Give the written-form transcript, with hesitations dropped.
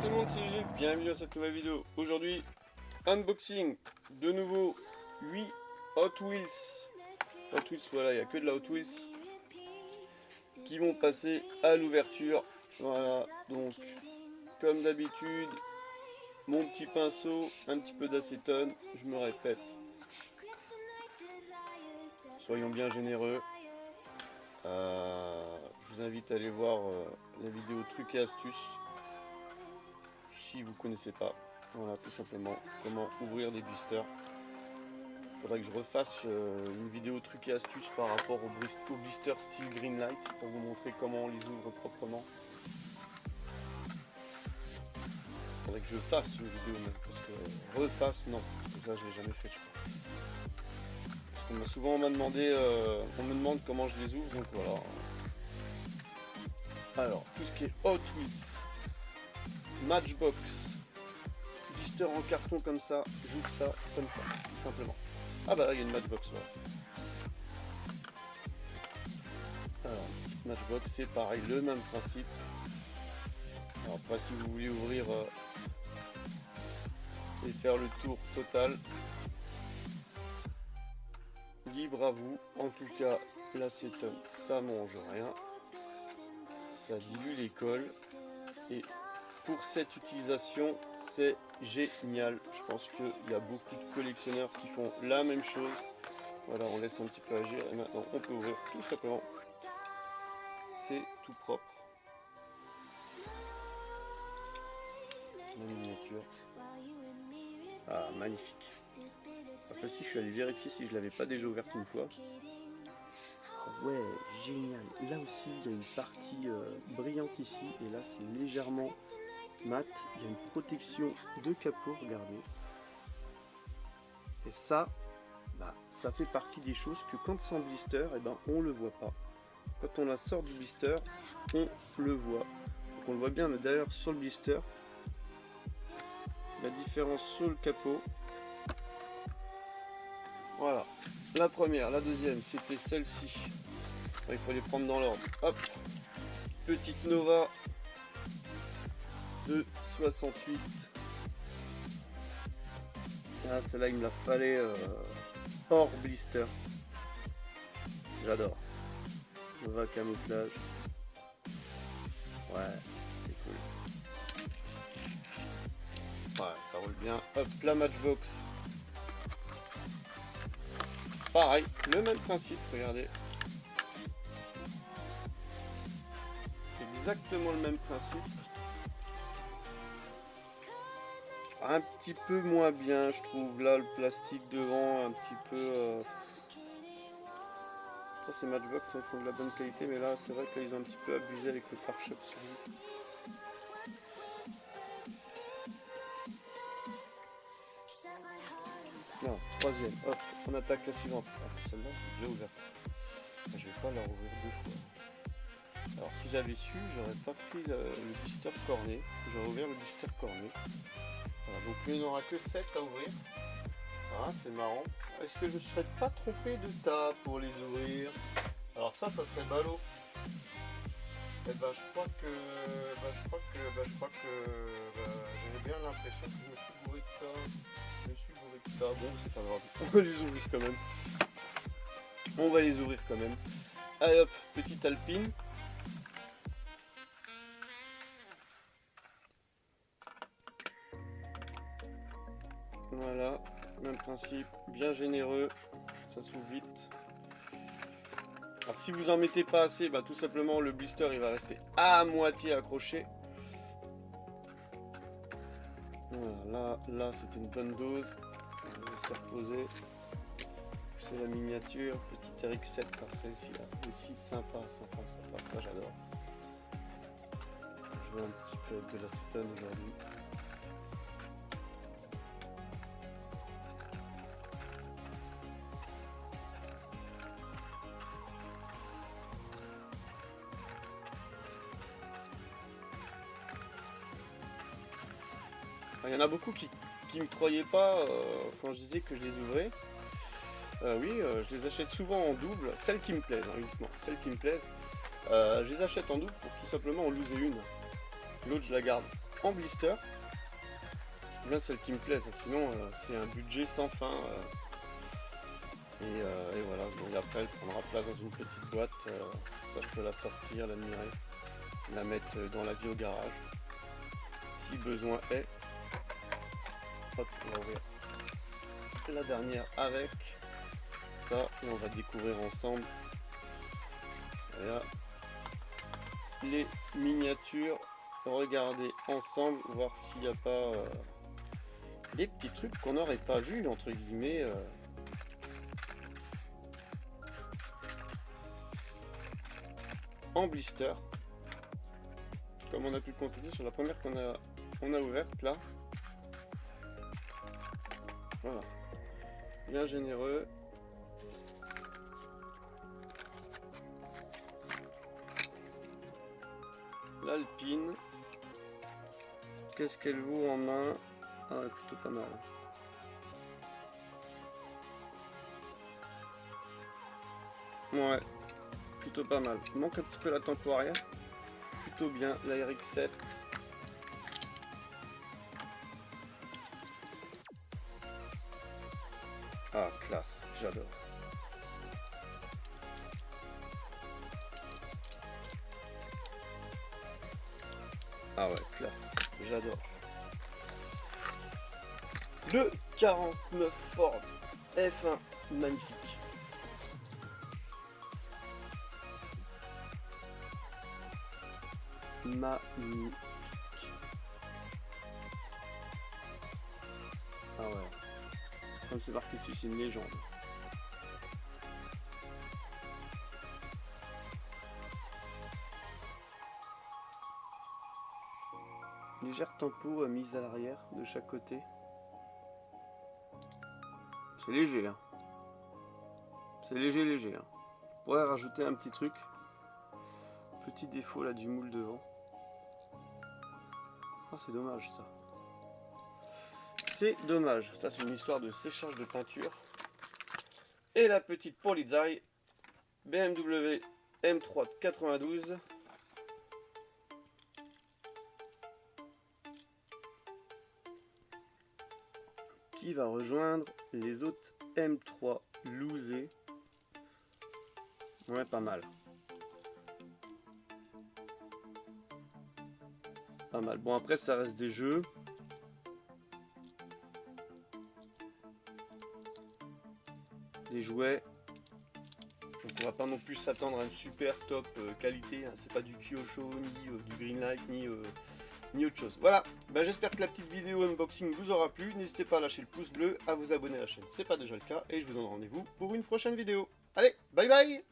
tout le monde, c'est Gilles, bienvenue à cette nouvelle vidéo. Aujourd'hui, unboxing de nouveau 8 Hot Wheels. Hot Wheels, voilà, il n'y a que de la Hot Wheels qui vont passer à l'ouverture. Voilà, donc comme d'habitude, mon petit pinceau, un petit peu d'acétone, je me répète. Soyons bien généreux. Je vous invite à aller voir la vidéo trucs et astuces si vous connaissez pas. Voilà, tout simplement comment ouvrir des blisters. Il faudrait que je refasse une vidéo trucs et astuces par rapport au blister style Greenlight pour vous montrer comment on les ouvre proprement. Il faudrait que je fasse une vidéo même, parce que refasse, non, ça je l'ai jamais fait, je crois. Parce qu'on m'a souvent demandé, on me demande comment je les ouvre, donc voilà. Alors, tout ce qui est Hot Wheels, Matchbox, blister en carton comme ça, j'ouvre ça comme ça, tout simplement. Ah bah là il y a une Matchbox, voilà. Alors, une petite Matchbox, c'est pareil, le même principe. Alors après, si vous voulez ouvrir et faire le tour total, libre à vous. En tout cas, l'acétone, ça mange rien, ça dilue les cols, et pour cette utilisation, c'est génial. Je pense qu'il y a beaucoup de collectionneurs qui font la même chose. Voilà, on laisse un petit peu agir et maintenant on peut ouvrir tout simplement. C'est tout propre. La miniature. Ah, magnifique. Ah, celle-ci, je suis allé vérifier si je l'avais pas déjà ouverte une fois. Ouais, génial. Là aussi, il y a une partie brillante ici, et là, c'est légèrement mat. Il y a une protection de capot, regardez. Et ça, bah, ça fait partie des choses que quand c'est en blister, eh ben, on le voit pas. Quand on la sort du blister, on le voit. Donc on le voit bien d'ailleurs sur le blister. La différence sur le capot. Voilà. La première, la deuxième, c'était celle-ci. Il faut les prendre dans l'ordre. Hop. Petite Nova de 68. Ah, celle-là, il me la fallait hors blister. J'adore. Nova camouflage. Ouais, c'est cool. Ouais, ça roule bien. Hop, la Matchbox. Pareil, le même principe, regardez. Exactement le même principe. Un petit peu moins bien, je trouve. Là, le plastique devant, un petit peu... Ça, c'est Matchbox, ils font de la bonne qualité, mais là, c'est vrai qu'ils ont un petit peu abusé avec le pare-choc sur lui. Non, troisième, hop, on attaque la suivante. Ah, celle-là, j'ai déjà ouverte. Je vais pas la rouvrir deux fois. Alors si j'avais su, j'aurais pas pris le blister corné. J'aurais ouvert le blister corné. Voilà, donc il n'y en aura que 7 à ouvrir. Ah, c'est marrant. Est-ce que je ne serais pas trompé de tas pour les ouvrir? Alors ça serait ballot. Et ben je crois que j'avais bien l'impression que je me suis bourré de tas. Bon, c'est pas grave. On va les ouvrir quand même. On va les ouvrir quand même. Allez hop, petite Alpine. Voilà, même principe, bien généreux, ça s'ouvre vite. Alors, si vous en mettez pas assez, bah, tout simplement le blister il va rester à moitié accroché. Voilà, là c'était une bonne dose. On va laisser reposer. C'est la miniature, petite RX7, celle-ci là aussi sympa, ça j'adore. Je veux un petit peu de l'acétone aujourd'hui. Il y en a beaucoup qui ne me croyaient pas quand je disais que je les ouvrais. Oui, je les achète souvent en double, celles qui me plaisent, hein, uniquement, celles qui me plaisent. Je les achète en double pour tout simplement en loser une. L'autre je la garde. en blister. Là, celle qui me plaît, ça, sinon c'est un budget sans fin. Et voilà, donc après elle prendra place dans une petite boîte. Ça, je peux la sortir, l'admirer, la mettre dans la vie au garage, si besoin est. Hop, on va ouvrir la dernière avec ça et on va découvrir ensemble. Voilà. Les miniatures, regarder ensemble, voir s'il n'y a pas des petits trucs qu'on n'aurait pas vu entre guillemets. En blister, comme on a pu le constater sur la première qu'on a ouverte là. Voilà, bien généreux. L'Alpine, qu'est-ce qu'elle vaut en main? Ah, plutôt pas mal. Ouais, plutôt pas mal. Il manque un petit peu la tempo arrière. Plutôt bien, la RX7. Ah, classe, j'adore. Ah ouais, classe, j'adore. Le 49 Ford F1, magnifique. Magnifique. Ah ouais. Comme c'est marqué dessus, c'est une légende. Légère tempo mise à l'arrière de chaque côté. C'est léger, hein. C'est léger, hein. On pourrait rajouter un petit truc. Petit défaut là du moule devant. Ah, c'est dommage ça. C'est dommage. Ça, c'est une histoire de séchage de peinture. Et la petite Polizei BMW M3 92. Qui va rejoindre les autres M3 lousés. Ouais, pas mal. Pas mal. Bon, après, ça reste des jeux. Des jouets. Donc, on va pas non plus s'attendre à une super top qualité. Hein. C'est pas du Kyosho, ni du Greenlight, ni autre chose. Voilà, ben, j'espère que la petite vidéo unboxing vous aura plu. N'hésitez pas à lâcher le pouce bleu, à vous abonner à la chaîne, c'est pas déjà le cas. Et je vous donne rendez-vous pour une prochaine vidéo. Allez, bye bye!